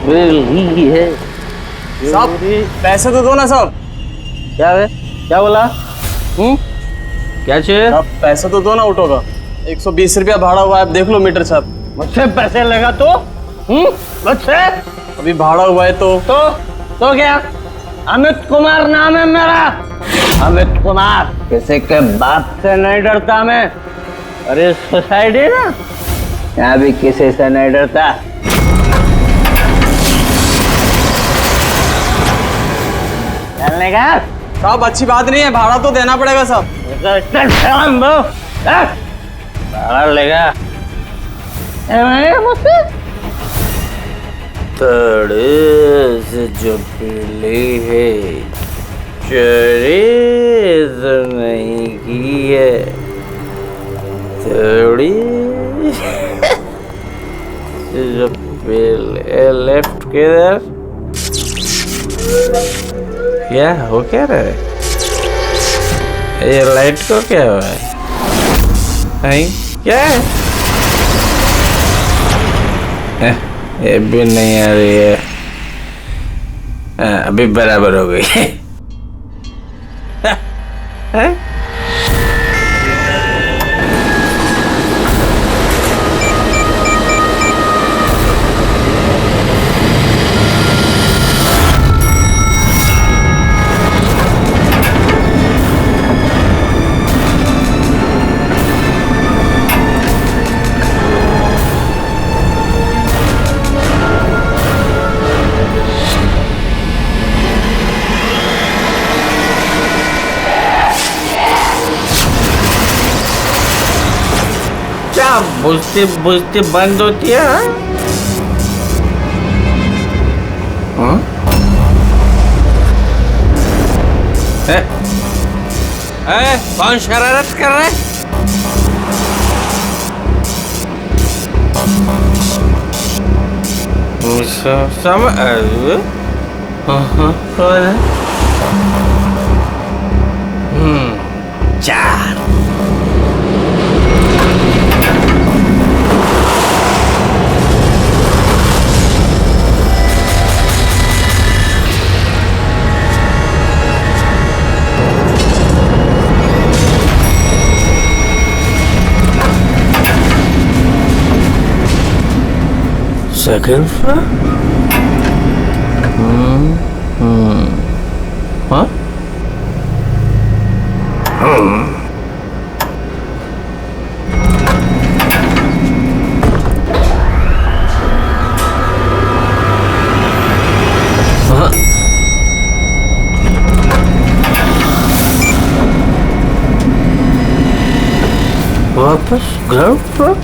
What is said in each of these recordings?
बिल्ली है। साहब पैसे तो दो ना साहब। क्या है? क्या बोला? क्या चाहिए? साहब पैसे तो दो ना ऑटो का। 120 रुपया भाड़ा हुआ है, आप देख लो मीटर साहब। मुझसे पैसे लगा तो? मुझसे? अभी भाड़ा हुआ है तो क्या? अमित कुमार नाम है मेरा। अमित कुमार। किसी के बाप से नहीं डरता मैं। अरे सोसाइटी ना, यहाँ भी किसी से नहीं डरता। चलने का? साहब अच्छी बात नहीं है, भाड़ा तो देना पड़ेगा साहब। भाड़ा लेगा मुझसे? थोड़े से जो बिल्ली है, चोरी तो नहीं की है, थोड़ी जो बिल्ली लेफ्ट किधर? क्या हो क्या रहा है? ये लाइट को क्या हुआ है? क्या है? ये भी नहीं आ रही है। अभी बराबर हो गई है। क्या बुझती बुझती बंद होती है? हाँ? कौन शरारत कर रहा है? चार। Second floor? हाँ? वापस ग्राउंड फ्लोर?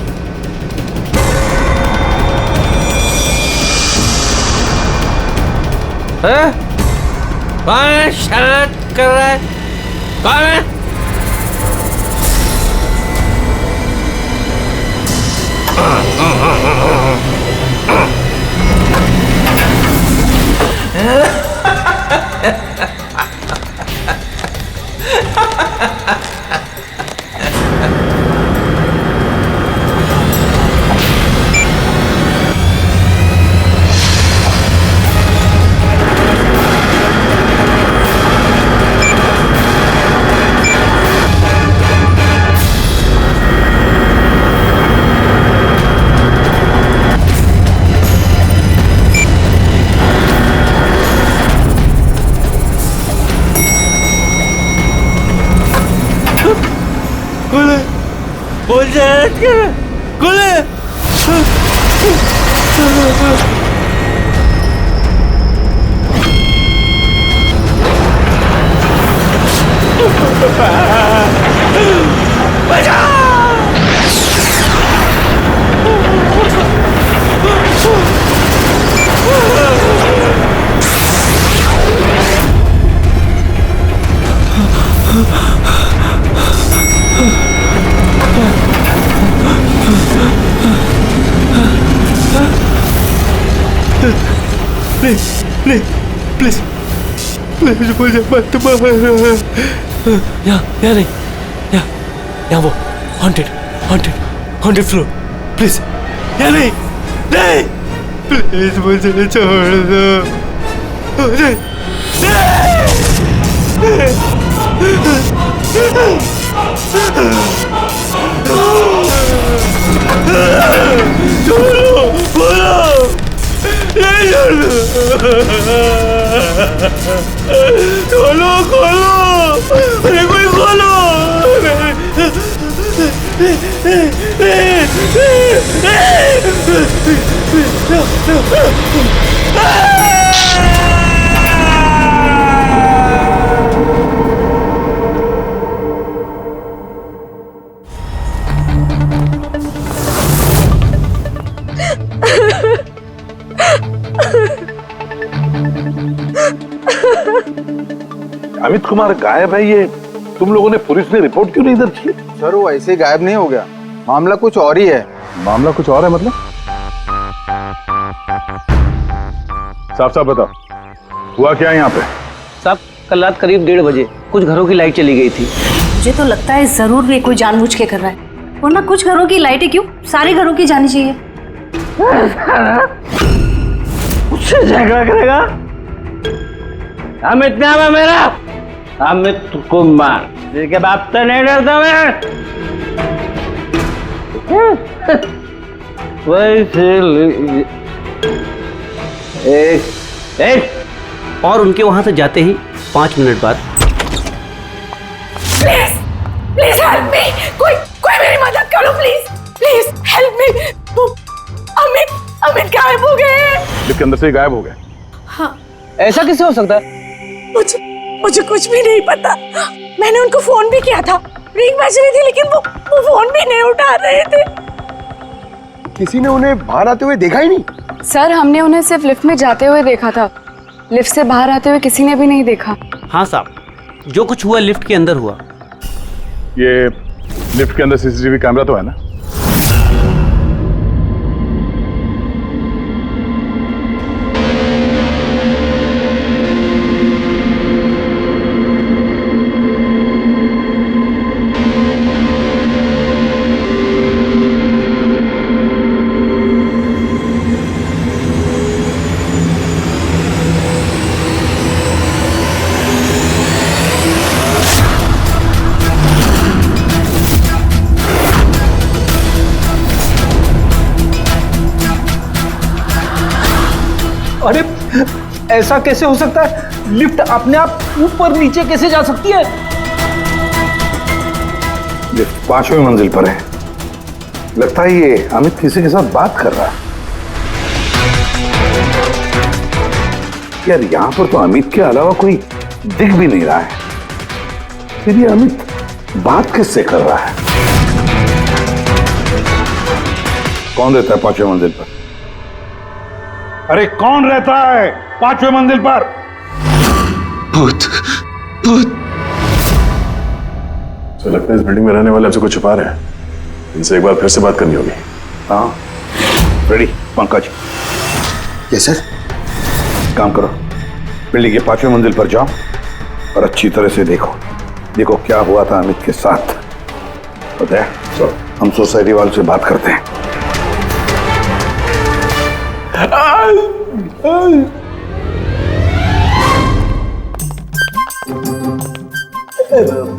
कौन है? शरारत कर रहा है? कौन है? प्लीज मुझे मत मारो। यहाँ नहीं, यहाँ वो हॉन्टेड फ्लोर, प्लीज यहाँ नहीं। नहीं, प्लीज मुझे छोड़ दो। नहीं, छोड़ो, बोलो, नहीं छोड़ो, खोलो, अरे कोई खोलो। अमित कुमार गायब है, ये तुम लोगों ने पुलिस में रिपोर्ट क्यों नहीं दर्ज की? सर वो ऐसे ही गायब नहीं हो गया, मामला कुछ और ही है। मामला कुछ और है मतलब? साफ साफ बताओ, हुआ क्या यहाँ पे? साहब कल रात करीब 1:30 बजे कुछ घरों की लाइट चली गई थी। मुझे तो लगता है जरूर ये कोई जानबूझ के कर रहा है, वरना कुछ घरों की लाइटें क्यों, सारे घरों की जानी चाहिए। उससे झगड़ा करेगा? अमित नाम है मेरा, अमित कुमार, जिसके बाप से नहीं डरता मैं। वैसे एक और उनके वहां से जाते ही 5 मिनट बाद प्लीज प्लीज हेल्प मी, कोई मेरी मदद करो please, please help me. Amit गायब हो गए। लिफ्ट के अंदर से ही गायब हो गए? हाँ, ऐसा कैसे हो सकता है? मुझे कुछ भी नहीं पता। मैंने उनको फोन भी किया था, रिंग बज रही थी, लेकिन वो फोन भी नहीं उठा रहे थे। किसी ने उन्हें बाहर आते हुए देखा ही नहीं? सर हमने उन्हें सिर्फ लिफ्ट में जाते हुए देखा था, लिफ्ट से बाहर आते हुए किसी ने भी नहीं देखा। हाँ साहब, जो कुछ हुआ लिफ्ट के अंदर हुआ। ये लिफ्ट के अंदर सीसीटीवी कैमरा तो है ना? अरे ऐसा कैसे हो सकता है? लिफ्ट अपने आप ऊपर नीचे कैसे जा सकती है? लिफ्ट 5वीं मंजिल पर है। लगता है ये अमित किसी के साथ बात कर रहा है। यार यहां पर तो अमित के अलावा कोई दिख भी नहीं रहा है, फिर ये अमित बात किससे कर रहा है? कौन रहता है 5वीं मंजिल पर? अरे कौन रहता है 5वीं मंजिल पर? भूत, भूत। तो लगता है इस बिल्डिंग में रहने वाले हमसे कुछ छुपा रहे हैं। इनसे एक बार फिर से बात करनी होगी। हाँ रेडी पंकज? Yes sir. काम करो, बिल्डिंग के 5वीं मंजिल पर जाओ और अच्छी तरह से देखो क्या हुआ था अमित के साथ। पता है हम सोसाइटी वालों से बात करते हैं।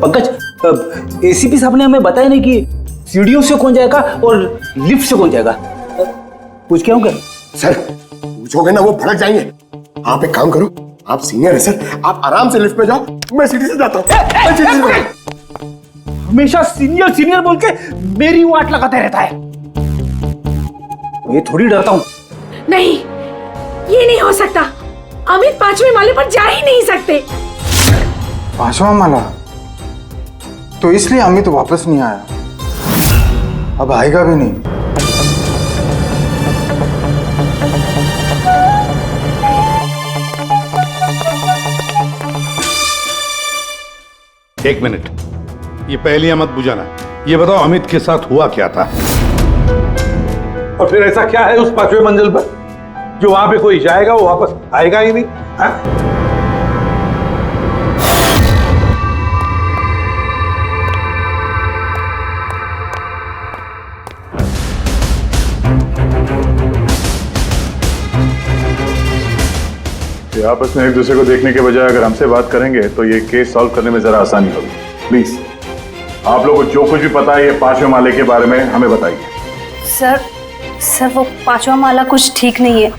पंकज, एसीपी साहब ने हमें बताया नहीं कि सीढ़ियों से कौन जाएगा और लिफ्ट से कौन जाएगा। पूछ क्या होगा? सर पूछोगे ना वो भड़क जाएंगे। आप एक काम करो, आप सीनियर है सर, आप आराम से लिफ्ट में जाओ, मैं सीढ़ी से जाता हूँ। हमेशा सीनियर सीनियर बोल के मेरी वाट लगाते रहता है। ये थोड़ी डरता हूँ। नहीं, ये नहीं हो सकता। अमित 5वें माले पर जा ही नहीं सकते। 5वां माला? तो इसलिए अमित वापस नहीं आया, अब आएगा भी नहीं। एक मिनट, ये पहेलियां मत बुझाना। ये बताओ अमित के साथ हुआ क्या था? और फिर ऐसा क्या है उस 5वीं मंजिल पर जो वहां पे कोई जाएगा वो वापस आएगा ही नहीं? हाँ? कि आपस में एक दूसरे को देखने के बजाय अगर हमसे बात करेंगे तो ये केस सॉल्व करने में जरा आसानी होगी। प्लीज आप लोगों को जो कुछ भी पता है ये 5वें माले के बारे में हमें बताइए। सर वो 5वां माला कुछ ठीक नहीं है।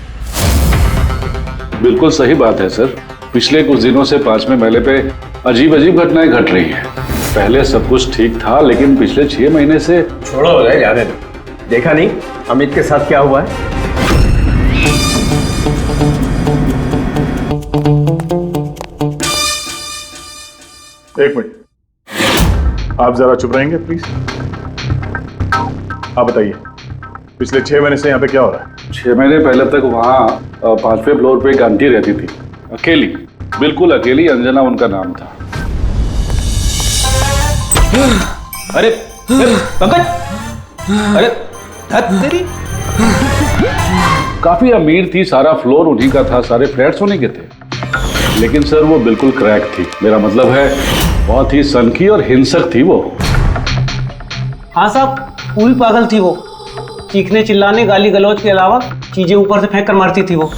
बिल्कुल सही बात है सर। पिछले कुछ दिनों से 5वें माले पे अजीब अजीब घटनाएं घट रही हैं। पहले सब कुछ ठीक था, लेकिन पिछले 6 महीने से। छोड़ो उदय, जाने दो। देखा नहीं अमित के साथ क्या हुआ है? एक मिनट, आप जरा चुप रहेंगे प्लीज। आप बताइए पिछले 6 महीने से यहाँ पे क्या हो रहा है? 6 महीने पहले तक वहाँ 5वें फ्लोर पे एक आंटी रहती थी, अकेली, बिल्कुल अकेली। अंजना उनका नाम था। अरे पंकज, अरे तेरी काफी अमीर थी, सारा फ्लोर उन्हीं का था, सारे फ्लैट्स उन्हीं के थे। लेकिन सर वो बिल्कुल क्रैक थी। मेरा मतलब है बहुत ही सनकी और हिंसक थी वो। हाँ साहब, पूरी पागल थी वो। चीखने चिल्लाने गाली गलौज के अलावा चीजें ऊपर से फेंक कर मारती थी वो।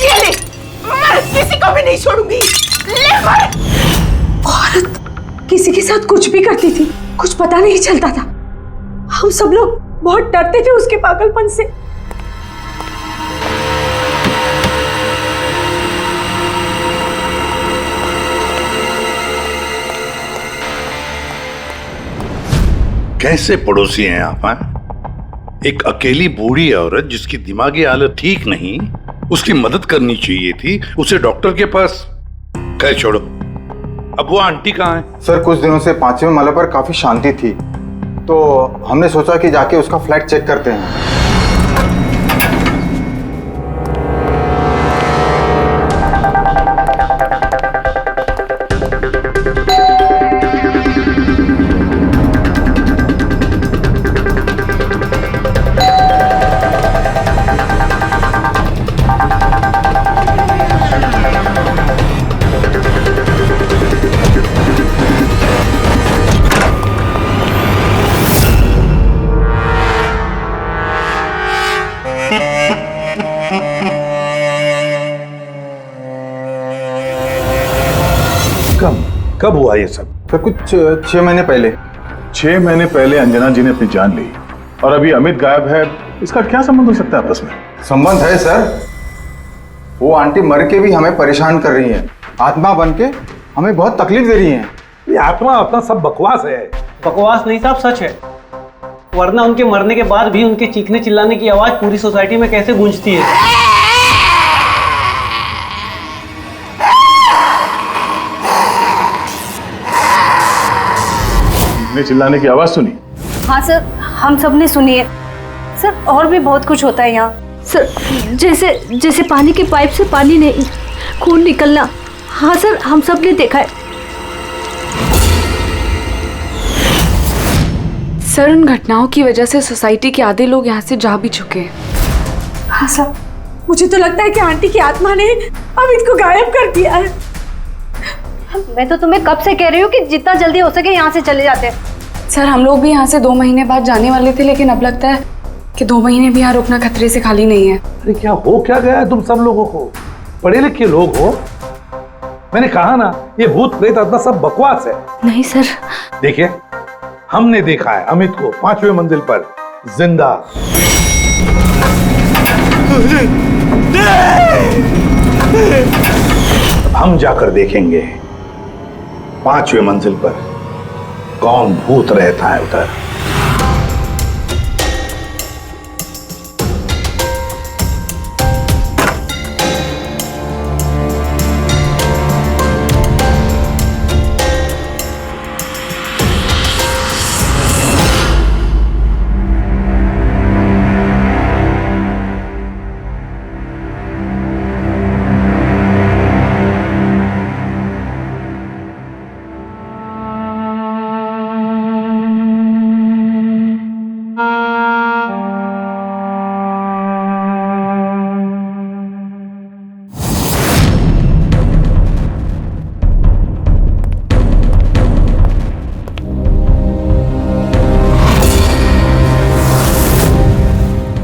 ये ले, मर, किसी को भी नहीं छोड़ूंगी। ले मर। औरत किसी के साथ कुछ भी करती थी, कुछ पता नहीं चलता था। हम सब लोग बहुत डरते थे उसके पागलपन से। कैसे पड़ोसी हैं आप? एक अकेली बूढ़ी औरत जिसकी दिमागी हालत ठीक नहीं, उसकी मदद करनी चाहिए थी, उसे डॉक्टर के पास। कह छोड़ो, अब वो आंटी कहाँ है? सर कुछ दिनों से 5वें माले पर काफी शांति थी, तो हमने सोचा कि जाके उसका फ्लैट चेक करते हैं। कब हुआ ये सब? फिर कुछ 6 महीने पहले। 6 महीने पहले अंजना जी ने अपनी जान ली और अभी अमित गायब है। इसका क्या संबंध हो सकता है आपस में? संबंध है सर। वो आंटी मर के भी हमें परेशान कर रही हैं, आत्मा बन के हमें बहुत तकलीफ दे रही हैं। ये आत्मा अपना सब बकवास है। बकवास नहीं साहब, सच है। वरना उनके मरने के बाद भी उनके चीखने चिल्लाने की आवाज पूरी सोसाइटी में कैसे गूंजती है। चिल्लाने की आवाज सुनी? हाँ सर, हम सब ने सुनी है सर। और भी बहुत कुछ होता है यहाँ सर, जैसे पानी के पाइप से पानी नहीं, खून निकलना। हाँ सर, हम सब ने देखा है। सर उन घटनाओं की वजह से सोसाइटी के आधे लोग यहाँ से जा भी चुके हैं। हाँ सर, मुझे तो लगता है कि आंटी की आत्मा ने अमित को गायब कर दिया है। मैं तो तुम्हें कब से कह रही हूँ कि जितना जल्दी हो सके यहाँ से चले जाते हैं। सर हम लोग भी यहाँ से 2 महीने बाद जाने वाले थे, लेकिन अब लगता है कि 2 महीने भी यहाँ रुकना खतरे से खाली नहीं है। अरे क्या हो क्या गया है तुम सब लोगों को? पढ़े लिखे लोग हो। मैंने कहा ना, ये भूत प्रेत आत्मा सब बकवास है। नहीं सर। देखिए, हमने देखा है अमित को 5वें मंजिल पर जिंदा। अब हम जाकर देखेंगे 5वें मंजिल पर कौन भूत रहता है उधर।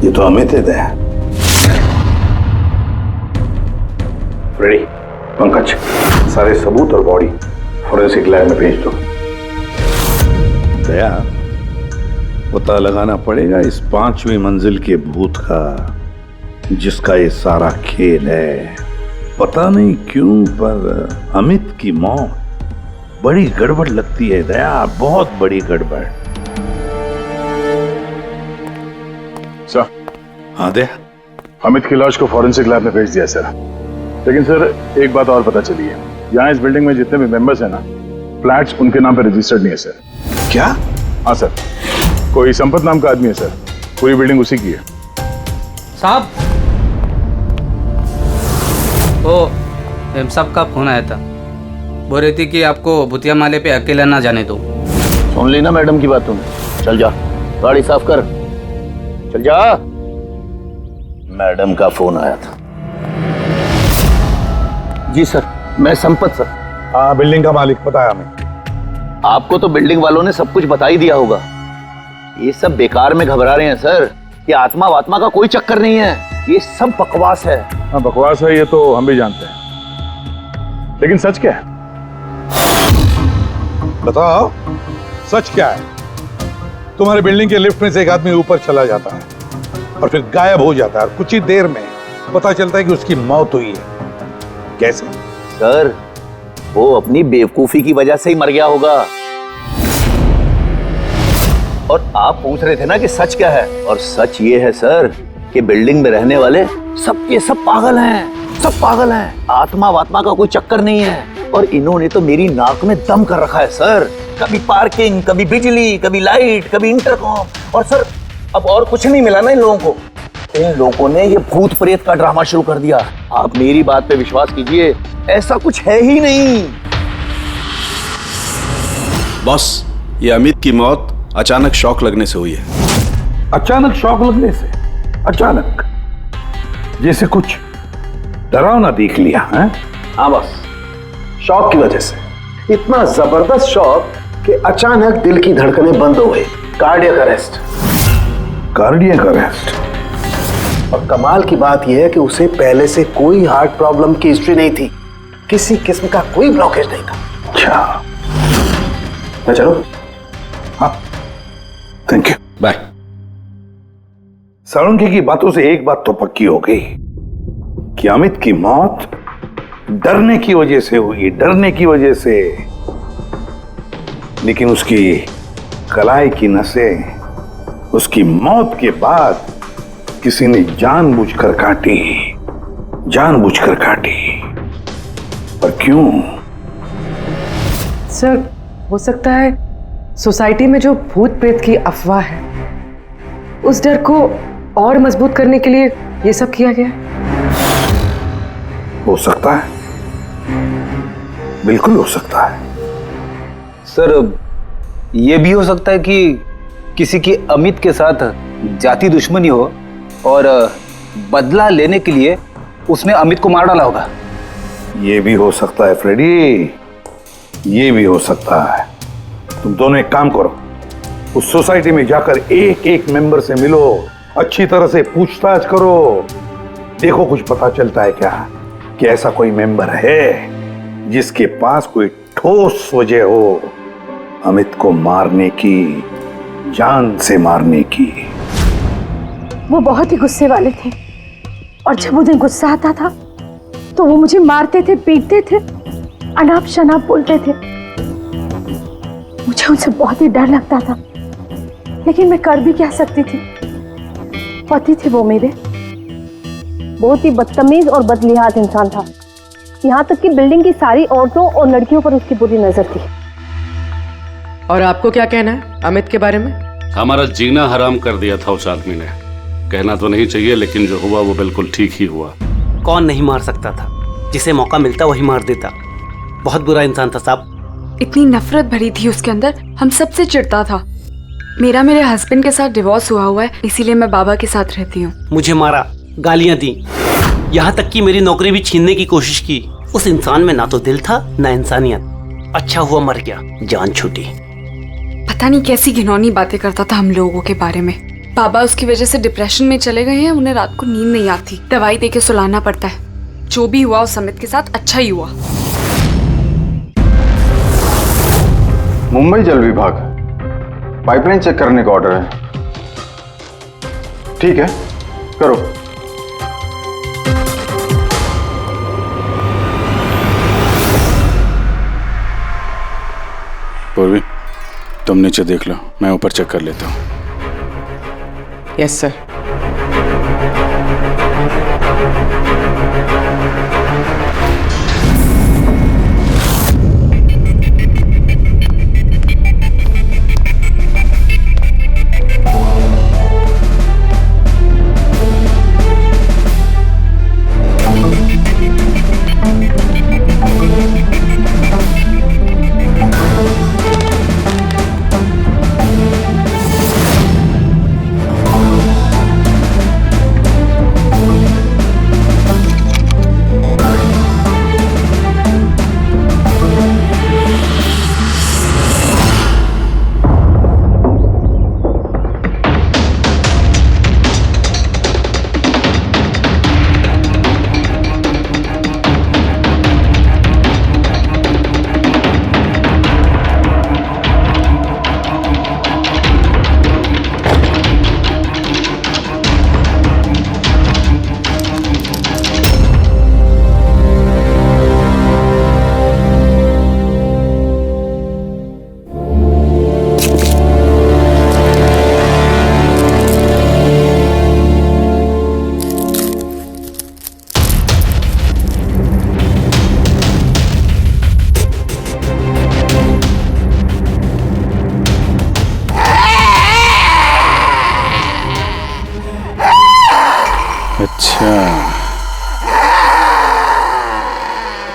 ये तो अमित है। रेडी? पंकज, सारे सबूत और बॉडी फोरेंसिक लैब में भेज दो। दया, पता लगाना पड़ेगा इस 5वीं मंजिल के भूत का, जिसका ये सारा खेल है। पता नहीं क्यों पर अमित की मौत बड़ी गड़बड़ लगती है दया, बहुत बड़ी गड़बड़। सर। हाँ दया। अमित की लाश को फॉरेंसिक लैब में भेज दिया सर। लेकिन सर एक बात और पता चली है, यहाँ इस बिल्डिंग में जितने भी मेंबर्स हैं ना, फ्लैट्स उनके नाम पे रजिस्टर्ड नहीं है सर। क्या? हाँ सर, कोई संपत नाम का आदमी है सर, पूरी बिल्डिंग उसी की है। साहब, ओ एम साहब का फोन आया था, बोल रही थी कि आपको भूतिया माले पे अकेला ना जाने दो। सुन ली ना मैडम की बात तुमने? चल जा, गाड़ी साफ कर, चल जा। मैडम का फोन आया था। जी सर, मैं संपत सर। हाँ, बिल्डिंग का मालिक बताया हमें। आपको तो बिल्डिंग वालों ने सब कुछ बता ही दिया होगा। ये सब बेकार में घबरा रहे हैं सर। ये आत्मा वात्मा का कोई चक्कर नहीं है, ये सब बकवास है। हाँ बकवास है, ये तो हम भी जानते हैं, लेकिन सच क्या है? बताओ सच क्या है? तुम्हारे बिल्डिंग के लिफ्ट में से एक आदमी ऊपर चला जाता है और फिर गायब हो जाता है, और कुछ ही देर में पता चलता है कि उसकी मौत हुई है। कैसे? सर, वो अपनी बेवकूफी की वजह से ही मर गया होगा। और आप पूछ रहे थे ना कि सच क्या है, और सच ये है सर कि बिल्डिंग में रहने वाले सब के सब पागल हैं, सब पागल हैं। आत्मा वात्मा का कोई चक्कर नहीं है। और इन्होंने तो मेरी नाक में दम कर रखा है सर। कभी पार्किंग, कभी बिजली, कभी लाइट, कभी इंटरकॉम। और सर अब और कुछ नहीं मिला ना इन लोगों को। इन लोगों ने ये भूत प्रेत का ड्रामा शुरू कर दिया। आप मेरी बात पे विश्वास कीजिए, ऐसा कुछ है ही नहीं। बॉस, ये अमित की मौत अचानक शॉक लगने से हुई है। अचानक शॉक लगने से? अचानक? जैसे कुछ डरावना देख लिया है? हाँ बस, शॉक की वजह से। इतना जबरदस्त शॉक कि अचानक दिल की धड़कनें बंद हो गई। Cardiac arrest. Cardiac arrest? और कमाल की बात यह है कि उसे पहले से कोई हार्ट प्रॉब्लम की हिस्ट्री नहीं थी, किसी किस्म का कोई ब्लॉकेज नहीं था। अच्छा, मैं चलूं? हाँ, थैंक यू, बाय। साळुंखे की बातों से एक बात तो पक्की हो गई कि अमित की मौत डरने की वजह से हुई, डरने की वजह से। लेकिन उसकी कलाई की नसें उसकी मौत के बाद किसी ने जानबूझकर काटी, जानबूझकर काटी। पर क्यों? सर, हो सकता है सोसाइटी में जो भूत प्रेत की अफवाह है, उस डर को और मजबूत करने के लिए ये सब किया गया। हो सकता है, बिल्कुल हो सकता है। सर, ये भी हो सकता है कि किसी की अमित के साथ जाति दुश्मनी हो और बदला लेने के लिए उसने अमित को मार डाला होगा। ये भी हो सकता है फ्रेडी, ये भी हो सकता है। तुम दोनों एक काम करो, उस सोसाइटी में जाकर एक एक मेंबर से मिलो, अच्छी तरह से पूछताछ करो, देखो कुछ पता चलता है क्या कि ऐसा कोई मेंबर है जिसके पास कोई ठोस वजह हो अमित को मारने की, जान से मारने की। वो बहुत ही गुस्से वाले थे, और जब उन्हें गुस्सा आता था तो वो मुझे मारते थे, पीटते थे, अनाप शनाप बोलते थे। मुझे उनसे बहुत ही डर लगता था, लेकिन मैं कर भी क्या सकती थी। पति थे वो मेरे। बहुत ही बदतमीज और बदलिहाज इंसान था। यहाँ तक कि बिल्डिंग की सारी औरतों और लड़कियों पर उसकी बुरी नजर थी। और आपको क्या कहना है अमित के बारे में? हमारा जीना हराम कर दिया था उस आदमी ने। कहना तो नहीं चाहिए, लेकिन जो हुआ वो बिल्कुल ठीक ही हुआ। कौन नहीं मार सकता था? जिसे मौका मिलता वही मार देता। बहुत बुरा इंसान था साहब। इतनी नफरत भरी थी उसके अंदर, हम सबसे चिढ़ता था। मेरे हस्बैंड के साथ डिवोर्स हुआ है, इसीलिए मैं बाबा के साथ रहती हूँ। मुझे मारा, गालियां दी, यहाँ तक कि मेरी नौकरी भी छीनने की कोशिश की। उस इंसान में ना तो दिल था ना इंसानियत। अच्छा हुआ मर गया, जान छूटी। पता नहीं कैसी घिनौनी बातें करता था हम लोगों के बारे में। बाबा उसकी वजह से डिप्रेशन में चले गए हैं, उन्हें रात को नींद नहीं आती, दवाई देके सुलाना पड़ता है। जो भी हुआ उस अमित के साथ अच्छा ही हुआ। मुंबई जल विभाग, पाइपलाइन चेक करने का ऑर्डर है। ठीक है, करो। पूर्वी, तुम नीचे देख लो, मैं ऊपर चेक कर लेता हूँ। Yes sir. अच्छा,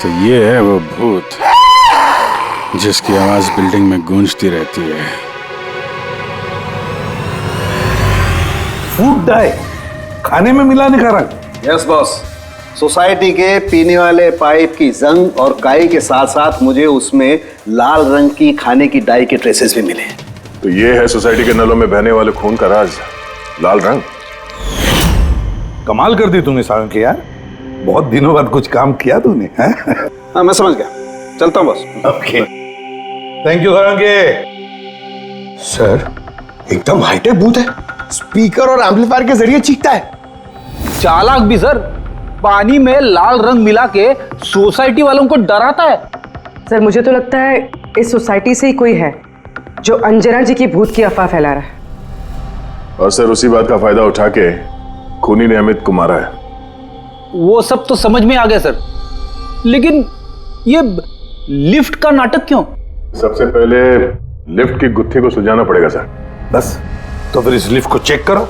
तो ये है वो भूत जिसकी आवाज बिल्डिंग में गूंजती रहती है। फूड डाई, खाने में मिलाने का रंग। यस बॉस, सोसाइटी के पीने वाले पाइप की जंग और काई के साथ साथ मुझे उसमें लाल रंग की खाने की डाई के ट्रेसेस भी मिले। तो ये है सोसाइटी के नलों में बहने वाले खून का राज, लाल रंग। कमाल कर दी तूने सारंग के यार, बहुत दिनों बाद कुछ काम किया तूने। हाँ मैं समझ गया, चलता हूँ बस। ओके, थैंक यू सारंग के। सर, एकदम हाईटेक बूथ है, स्पीकर और एम्पलीफायर के जरिए चीखता है। चालाक भी सर, पानी में लाल रंग मिला के सोसाइटी वालों को डराता है। सर मुझे तो लगता है इस सोसाइटी से ही कोई है जो अंजना जी की भूत की अफवाह फैला रहा है। और सर उसी बात का फायदा उठा के खूनी ने अमित को मारा है। वो सब तो समझ में आ गया सर, लेकिन ये लिफ्ट का नाटक क्यों? सबसे पहले लिफ्ट की गुत्थी को सुलझाना पड़ेगा सर। बस, तो फिर इस लिफ्ट को चेक करो,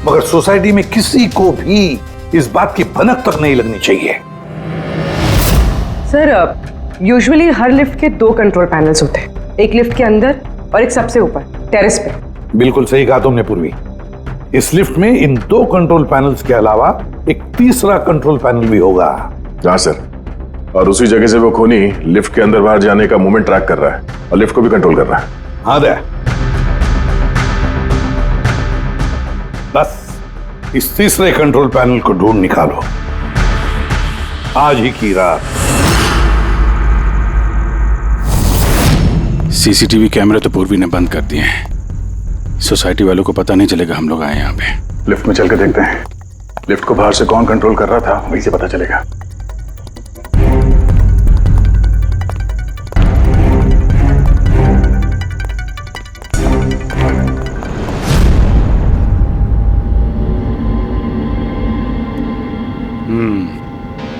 मगर सोसाइटी में किसी को भी इस बात की भनक तक नहीं लगनी चाहिए। सर यूजुअली हर लिफ्ट के 2 कंट्रोल पैनल्स होते हैं, एक लिफ्ट के अंदर और एक सबसे ऊपर टेरेस पे। बिल्कुल सही कहा तुमने पूर्वी। इस लिफ्ट में इन 2 कंट्रोल पैनल्स के अलावा एक तीसरा कंट्रोल पैनल भी होगा। हाँ सर, और उसी जगह से वो खूनी लिफ्ट के अंदर बाहर जाने का मूवमेंट ट्रैक कर रहा है और लिफ्ट को भी कंट्रोल कर रहा है। हाँ दे, बस इस तीसरे कंट्रोल पैनल को ढूंढ निकालो आज ही की रात। सीसीटीवी कैमरे तो पूर्वी ने बंद कर दिए हैं, सोसाइटी वालों को पता नहीं चलेगा हम लोग आए यहाँ पे। लिफ्ट में चल के देखते हैं, लिफ्ट को बाहर से कौन कंट्रोल कर रहा था वहीं से पता चलेगा।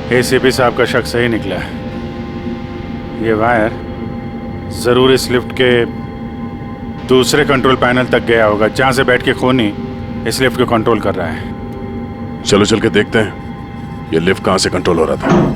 एसीपी साहब का शक सही निकला है। ये वायर जरूर इस लिफ्ट के दूसरे कंट्रोल पैनल तक गया होगा, जहां से बैठ के खूनी इस लिफ्ट को कंट्रोल कर रहा है। चलो चल के देखते हैं ये लिफ्ट कहां से कंट्रोल हो रहा था।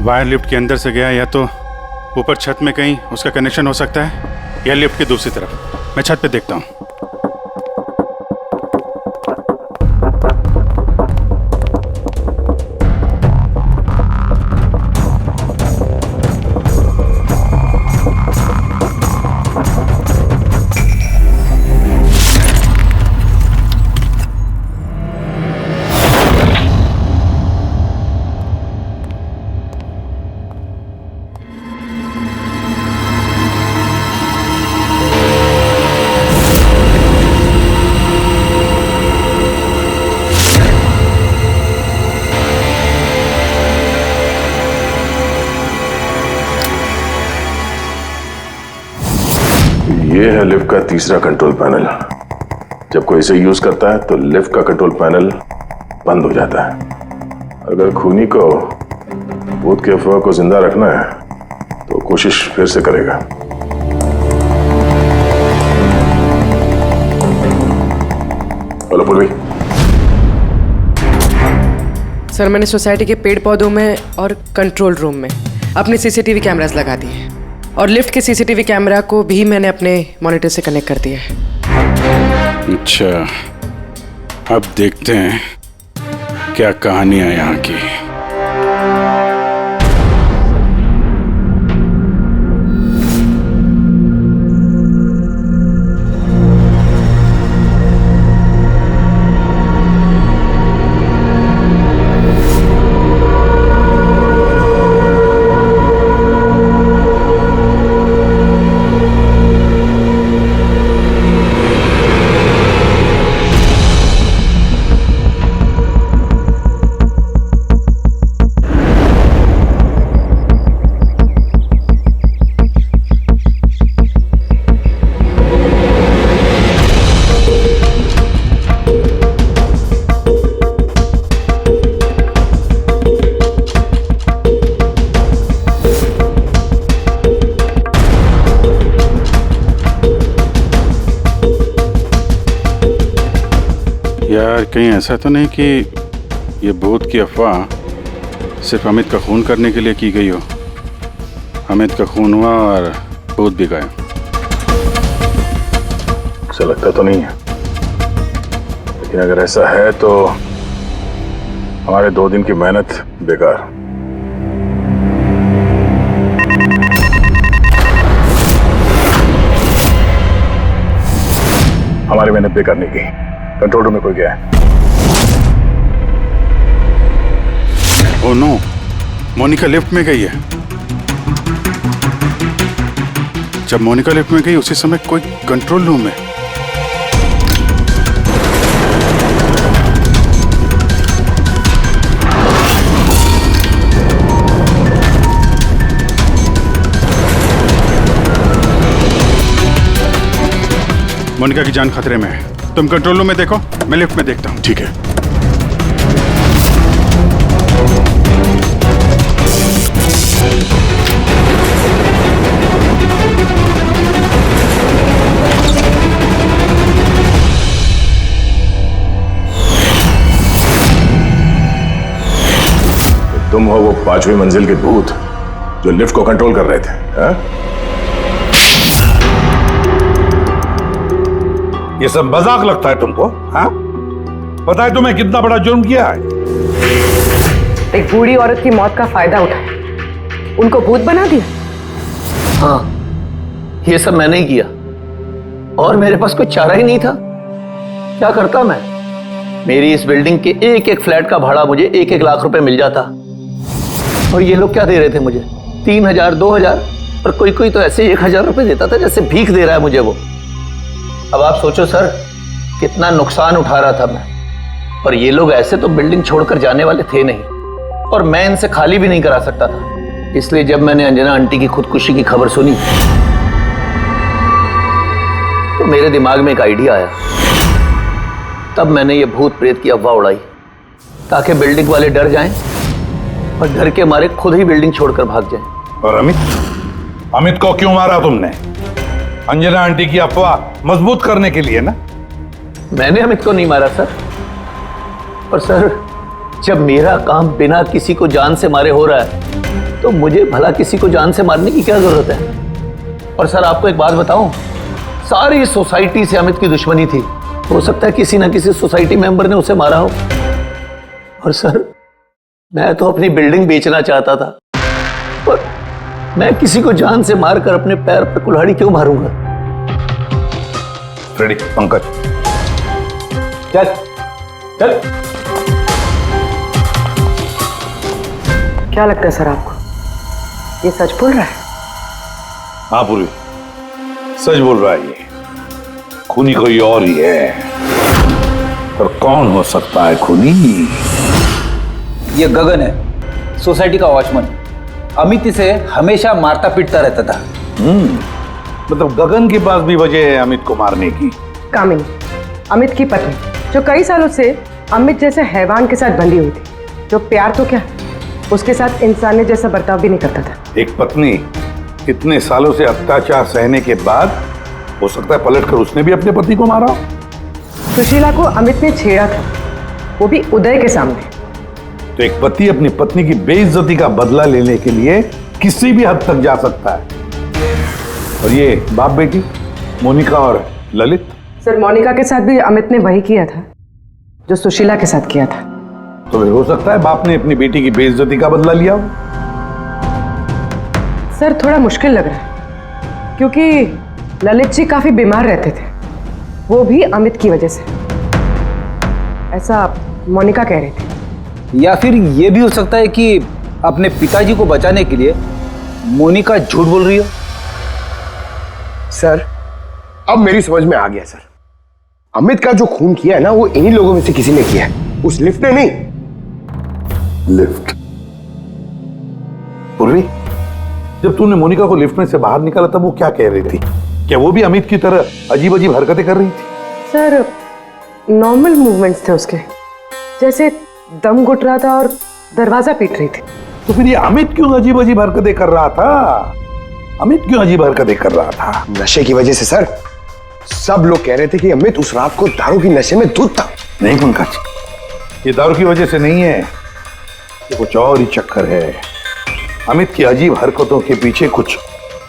वायर लिफ्ट के अंदर से गया या तो ऊपर छत में कहीं उसका कनेक्शन हो सकता है, या लिफ्ट की दूसरी तरफ। मैं छत पे देखता हूँ। ये है लिफ्ट का तीसरा कंट्रोल पैनल। जब कोई इसे यूज करता है तो लिफ्ट का कंट्रोल पैनल बंद हो जाता है। अगर खूनी को भूत की अफवाह को जिंदा रखना है तो कोशिश फिर से करेगा। हेलो पूर्वी। सर मैंने सोसाइटी के पेड़ पौधों में और कंट्रोल रूम में अपने सीसीटीवी कैमरास लगा दिए हैं, और लिफ्ट के सीसीटीवी कैमरा को भी मैंने अपने मॉनिटर से कनेक्ट कर दिया है। अच्छा, अब देखते हैं क्या कहानी है यहाँ की। यार कहीं ऐसा तो नहीं कि ये भूत की अफवाह सिर्फ अमित का खून करने के लिए की गई हो। अमित का खून हुआ और भूत भी गए। ऐसा लगता तो नहीं है, लेकिन अगर ऐसा है तो हमारे 2 दिन की मेहनत बेकार। हमारी मेहनत बेकार नहीं गई। कंट्रोल रूम में कोई गया है? ओह नो, मोनिका लिफ्ट में गई है। जब मोनिका लिफ्ट में गई उसी समय कोई कंट्रोल रूम में। मोनिका की जान खतरे में है। तुम कंट्रोल रूम में देखो, मैं लिफ्ट में देखता हूँ। ठीक है। तुम हो वो 5वीं मंजिल के भूत जो लिफ्ट को कंट्रोल कर रहे थे, हा? ये सब मजाक लगता है तुमको? हाँ? पता है तुम्हें कितना बड़ा जुर्म किया है? एक बूढ़ी औरत की मौत का फायदा उठाया, उनको भूत बना दिया। हाँ, ये सब मैंने ही किया और मेरे पास कोई चारा ही नहीं था। क्या करता मैं? मेरी इस बिल्डिंग के एक एक फ्लैट का भाड़ा मुझे 1-1 लाख रुपए मिल जाता, और ये लोग क्या दे रहे थे मुझे? 3,000, 2,000, और कोई कोई तो ऐसे 1,000 रुपए देता था जैसे भीख दे रहा है मुझे वो। अब आप सोचो सर, कितना नुकसान उठा रहा था मैं। और ये लोग ऐसे तो बिल्डिंग छोड़कर जाने वाले थे नहीं, और मैं इनसे खाली भी नहीं करा सकता था। इसलिए जब मैंने अंजना आंटी की खुदकुशी की खबर सुनी तो मेरे दिमाग में एक आइडिया आया। तब मैंने ये भूत प्रेत की अफवाह उड़ाई ताकि बिल्डिंग वाले डर जाएं और डर के मारे खुद ही बिल्डिंग छोड़कर भाग जाएं। और अमित को क्यों मारा तुमने? अंजना आंटी की अफवाह मजबूत करने के लिए ना? मैंने अमित को नहीं मारा सर। और सर, जब मेरा काम बिना किसी को जान से मारे हो रहा है तो मुझे भला किसी को जान से मारने की क्या जरूरत है? और सर आपको एक बात बताऊं, सारी सोसाइटी से अमित की दुश्मनी थी। हो सकता है किसी ना किसी सोसाइटी मेंबर ने उसे मारा हो। और सर मैं तो अपनी बिल्डिंग बेचना चाहता था, पर मैं किसी को जान से मारकर अपने पैर पर कुल्हाड़ी क्यों मारूंगा? फ्रेडी, पंकज, चल चल। क्या लगता है सर आपको, ये सच बोल रहा है? हाँ पूरी सच बोल रहा है। ये खूनी कोई और ही है, पर कौन हो सकता है खूनी? ये गगन है, सोसाइटी का वॉचमैन। अमित इसे हमेशा मारता पीटता रहता था। मतलब गगन के पास भी वजह है अमित को मारने की। कामिनी, अमित की पत्नी, जो कई सालों से अमित जैसे हैवान के साथ बंधी हुई थी, जो प्यार तो क्या उसके साथ इंसानियत जैसा बर्ताव भी नहीं करता था। एक पत्नी इतने सालों से अत्याचार सहने के बाद हो सकता है पलटकर उसने भी अपने पति को मारा। सुशीला को अमित ने छेड़ा था, वो भी उदय के सामने। तो एक पति अपनी पत्नी की बेइज्जती का बदला लेने के लिए किसी भी हद तक जा सकता है। और ये बाप बेटी मोनिका और ललित। सर मोनिका के साथ भी अमित ने वही किया था जो सुशीला के साथ किया था। तो फिर हो सकता है बाप ने अपनी बेटी की बेइज्जती का बदला लिया हो। सर थोड़ा मुश्किल लग रहा है, क्योंकि ललित जी काफी बीमार रहते थे, वो भी अमित की वजह से, ऐसा मोनिका कह रही थी। या फिर ये भी हो सकता है कि अपने पिताजी को बचाने के लिए मोनिका झूठ बोल रही हो। सर अब मेरी समझ में आ गया सर, अमित का जो खून किया है ना, वो इन्हीं लोगों में से किसी ने किया है, उस लिफ्ट ने नहीं। लिफ्ट? पूर्वी, जब तूने मोनिका को लिफ्ट में से बाहर निकाला तब वो क्या कह रही थी? क्या वो भी अमित की तरह अजीब अजीब हरकतें कर रही थी? सर नॉर्मल मूवमेंट्स थे उसके, जैसे दम घुट रहा था और दरवाजा पीट रही थी। तो फिर ये अमित क्यों अजीब अजीब हरकतें कर रहा था? अमित क्यों अजीब हरकतें कर रहा था? नशे की वजह से सर। सब लोग कह रहे थे कि अमित उस रात को दारू की नशे में धुत था। नहीं पंकज, ये दारू की वजह से नहीं है, ये कुछ और ही चक्कर है। अमित की अजीब हरकतों के पीछे कुछ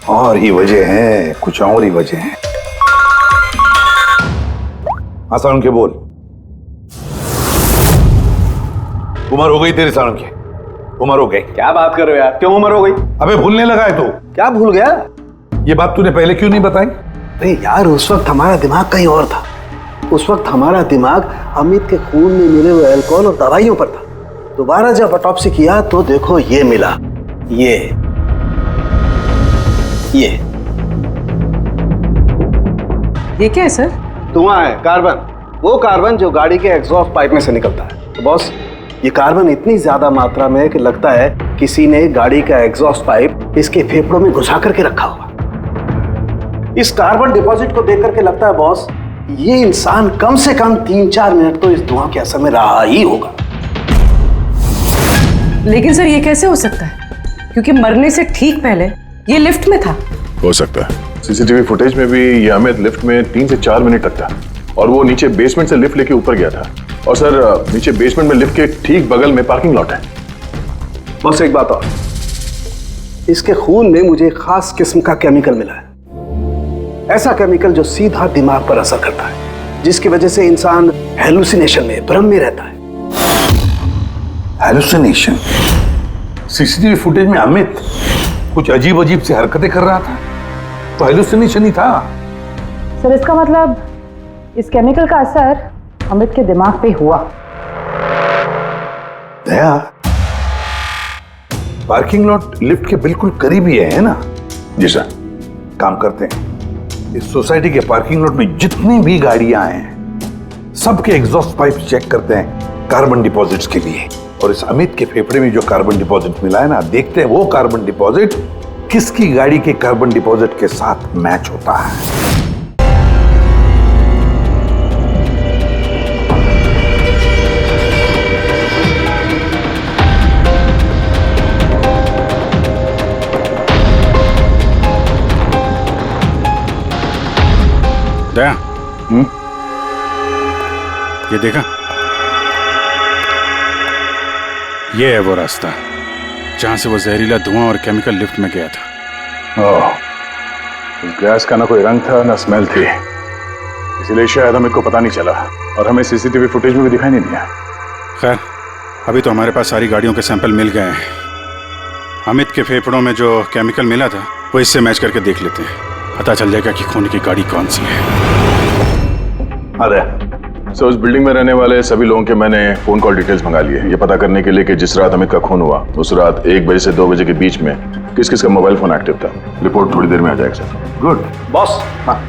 और ही वजह है, कुछ और ही वजह है। आसान के बोल। उम्र हो गई तेरी सालों की, उम्र हो गई। क्या बात कर रहे हो यार, क्यों उम्र हो गई? अबे भूलने लगा है तू? क्या भूल गया? ये बात तूने पहले क्यों नहीं बताई? अरे यार उस वक्त हमारा दिमाग कहीं और था। उस वक्त हमारा दिमाग अमित के खून में मिले हुए अल्कोहल और दवाइयों पर था। दोबारा जब ऑटोप्सी किया तो देखो ये मिला, ये क्या है सर? धुआं है, कार्बन। वो कार्बन जो गाड़ी के एग्जॉस्ट पाइप में से निकलता है। तो बॉस ये कार्बन इतनी ज्यादा मात्रा में कि लगता है किसी ने गाड़ी का एग्जॉस्ट पाइप इसके फेफड़ों में घुसा करके रखा होगा। इस कार्बन डिपॉजिट को देख करके लगता है बॉस ये इंसान कम से कम 3-4 मिनट तो इस धुआं के असर में रहा ही होगा। लेकिन सर ये कैसे हो सकता है, क्योंकि मरने से ठीक पहले ये लिफ्ट में था। हो सकता है। सीसीटीवी फुटेज में भी ये अमित लिफ्ट में 3 से 4 मिनट तक था, और वो नीचे बेसमेंट से लिफ्ट लेके ऊपर गया था। और सर नीचे बेसमेंट में लिफ्ट के ठीक बगल में पार्किंग लॉट है। बस एक बात और, इसके खून में मुझे एक खास किस्म का केमिकल मिला है। ऐसा केमिकल जो सीधा दिमाग पर असर करता है, जिसकी वजह से इंसान हेलुसिनेशन में, भ्रम में रहता है। हेलुसिनेशन? सीसीटीवी फुटेज में अमित कुछ अजीब अजीब सी हरकतें कर रहा था, तो हेलुसिनेशन ही था। सर इसका मतलब इस केमिकल का असर अमित के दिमाग पे हुआ। दया, पार्किंग लॉट लिफ्ट के बिल्कुल करीब ही है ना? जी सर। काम करते हैं, इस सोसाइटी के पार्किंग लॉट में जितनी भी गाड़ियां हैं सबके एग्जॉस्ट पाइप चेक करते हैं कार्बन डिपॉजिट्स के लिए। और इस अमित के फेफड़े में जो कार्बन डिपॉजिट मिला है ना, देखते हैं वो कार्बन डिपॉजिट किसकी गाड़ी के कार्बन डिपॉजिट के साथ मैच होता है। दया, ये देखा, ये है वो रास्ता जहां से वो जहरीला धुआं और केमिकल लिफ्ट में गया था। ओह, उस गैस का ना कोई रंग था ना स्मेल थी, इसलिए शायद हमें को पता नहीं चला और हमें सीसीटीवी फुटेज में भी दिखाई नहीं दिया। खैर, अभी तो हमारे पास सारी गाड़ियों के सैंपल मिल गए हैं। अमित के फेफड़ों में जो केमिकल मिला था वो इससे मैच करके देख लेते हैं, पता चल जाएगा कि खून की गाड़ी कौन सी है। अरे उस बिल्डिंग में रहने वाले सभी लोगों के मैंने फोन कॉल डिटेल्स मंगा लिए, ये पता करने के लिए कि जिस रात अमित का खून हुआ उस रात 1 बजे से 2 बजे के बीच में किस किस का मोबाइल फोन एक्टिव था। रिपोर्ट थोड़ी देर में आ जाएगा सर। Good boss. हाँ,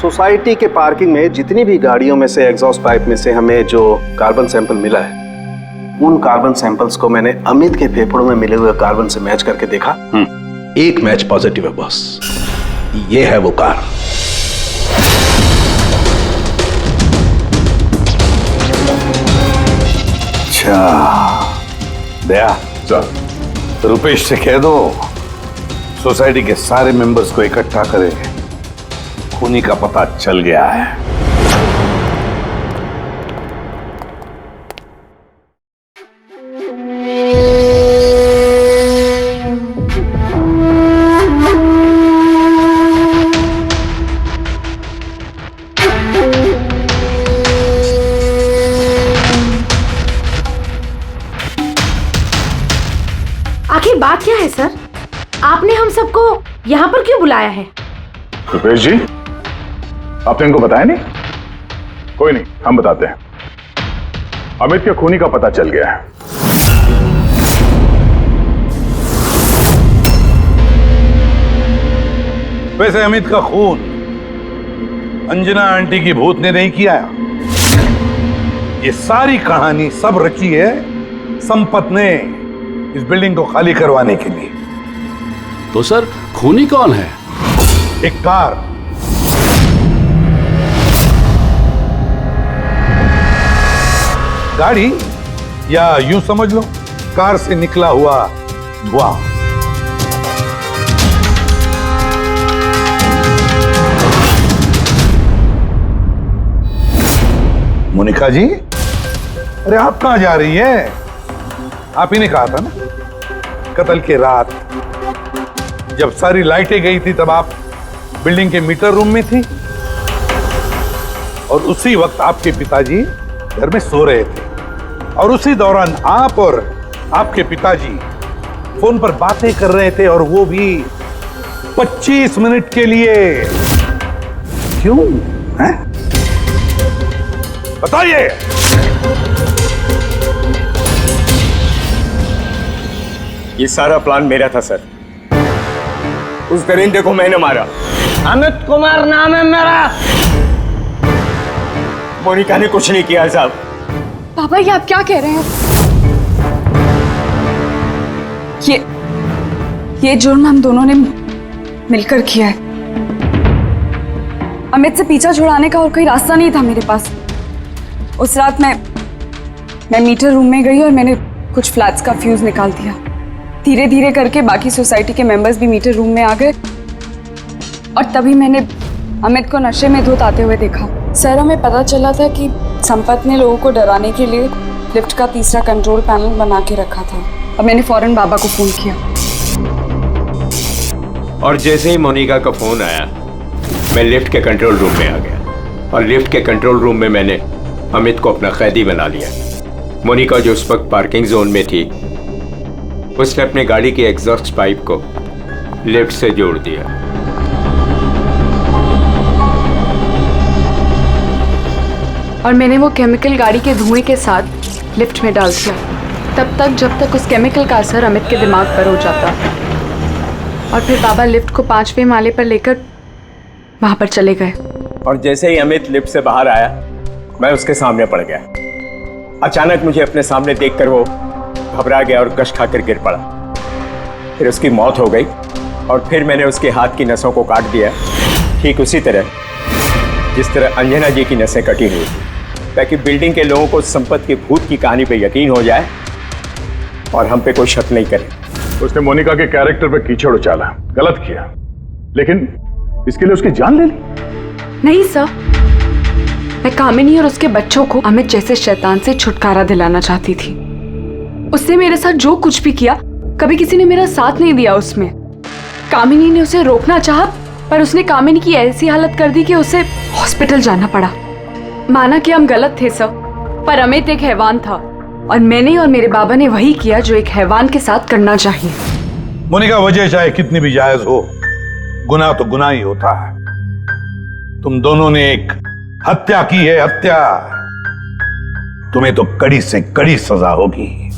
सोसाइटी के पार्किंग में जितनी भी गाड़ियों में से एग्जॉस्ट पाइप में से हमें जो कार्बन सैंपल मिला है, उन कार्बन सैंपल्स को मैंने अमित के फेफड़ों में मिले हुए कार्बन से मैच करके देखा। एक मैच पॉजिटिव है बॉस, ये है वो कार। अच्छा दया सर, रुपेश से कह दो सोसाइटी के सारे मेंबर्स को इकट्ठा करें, खूनी का पता चल गया है। आखिर बात क्या है सर? आपने हम सबको यहाँ पर क्यों बुलाया है? रुपेश जी, आपने इनको बताया नहीं? कोई नहीं, हम बताते हैं। अमित के खूनी का पता चल गया है। वैसे अमित का खून अंजना आंटी की भूत ने नहीं किया। ये सारी कहानी सब रची है संपत ने इस बिल्डिंग को खाली करवाने के लिए। तो सर खूनी कौन है? एक कार, गाड़ी, या यूं समझ लो कार से निकला हुआ धुआं। मोनिका जी, अरे आप कहां जा रही है? आप ही ने कहा था ना कत्ल के रात जब सारी लाइटें गई थी तब आप बिल्डिंग के मीटर रूम में थी और उसी वक्त आपके पिताजी घर में सो रहे थे और उसी दौरान आप और आपके पिताजी फोन पर बातें कर रहे थे और वो भी 25 मिनट के लिए। क्यों है? बताइए। ये सारा प्लान मेरा था सर। उस दरिंदे को मैंने मारा। अमित कुमार नाम है मेरा। मोनिका ने कुछ नहीं किया साहब। पापा ये आप क्या कह रहे हैं? ये जुर्म हम दोनों ने मिलकर किया है। अमित से पीछा छुड़ाने का और कोई रास्ता नहीं था मेरे पास। उस रात मैं मीटर रूम में गई और मैंने कुछ फ्लैट्स का फ्यूज निकाल दिया। धीरे धीरे करके बाकी सोसाइटी के मेंबर्स भी मीटर रूम में आ गए और तभी मैंने अमित को नशे में धुत आते हुए देखा। सर हमें पता चला था कि संपत ने लोगों को डराने के लिए लिफ्ट का तीसरा कंट्रोल पैनल बना के रखा था और मैंने फौरन बाबा को फोन किया। और जैसे ही मोनिका का फोन आया मैं लिफ्ट के कंट्रोल रूम में आ गया और लिफ्ट के कंट्रोल रूम में मैंने अमित को अपना कैदी बना लिया। मोनिका जो उस वक्त पार्किंग जोन में थी उसने अपनी गाड़ी की एग्जॉस्ट पाइप को लिफ्ट से जोड़ दिया। और मैंने वो केमिकल गाड़ी के धुएं के साथ लिफ्ट में डाल दिया तब तक जब तक उस केमिकल का असर अमित के दिमाग पर हो जाता। और फिर बाबा लिफ्ट को 5वें माले पर लेकर वहां पर चले गए। और जैसे ही अमित लिफ्ट से बाहर आया मैं उसके सामने पड़ गया। अचानक मुझे अपने सामने देखकर वो घबरा गया और गश खाकर गिर पड़ा। फिर उसकी मौत हो गई और फिर मैंने उसके हाथ की नसों को काट दिया, ठीक उसी तरह जिस तरह अंजना जी की नसें कटी हुई थी, ताकि बिल्डिंग के लोगों को संपत के भूत की कहानी पे यकीन हो जाए और हम पे कोई शक नहीं करे। उसने मोनिका के कैरेक्टर पे कीचड़ उछाला, गलत किया, लेकिन इसके लिए उसकी जान ले ली। नहीं सर, मैं कामिनी और उसके बच्चों को अमित जैसे शैतान से छुटकारा दिलाना चाहती थी। उसने मेरे साथ जो कुछ भी किया कभी किसी ने मेरा साथ नहीं दिया उसमें। कामिनी ने उसे रोकना चाहा, पर उसने कामिनी की ऐसी हालत कर दी कि उसे हॉस्पिटल जाना पड़ा। माना कि हम गलत थे सर, पर अमित एक हैवान था और मैंने और मेरे बाबा ने वही किया जो एक हैवान के साथ करना चाहिए। मोनिका, वजह चाहे कितनी भी जायज हो, गुनाह तो गुनाह ही होता है। तुम दोनों ने एक हत्या की है, हत्या। तुम्हें तो कड़ी से कड़ी सजा होगी।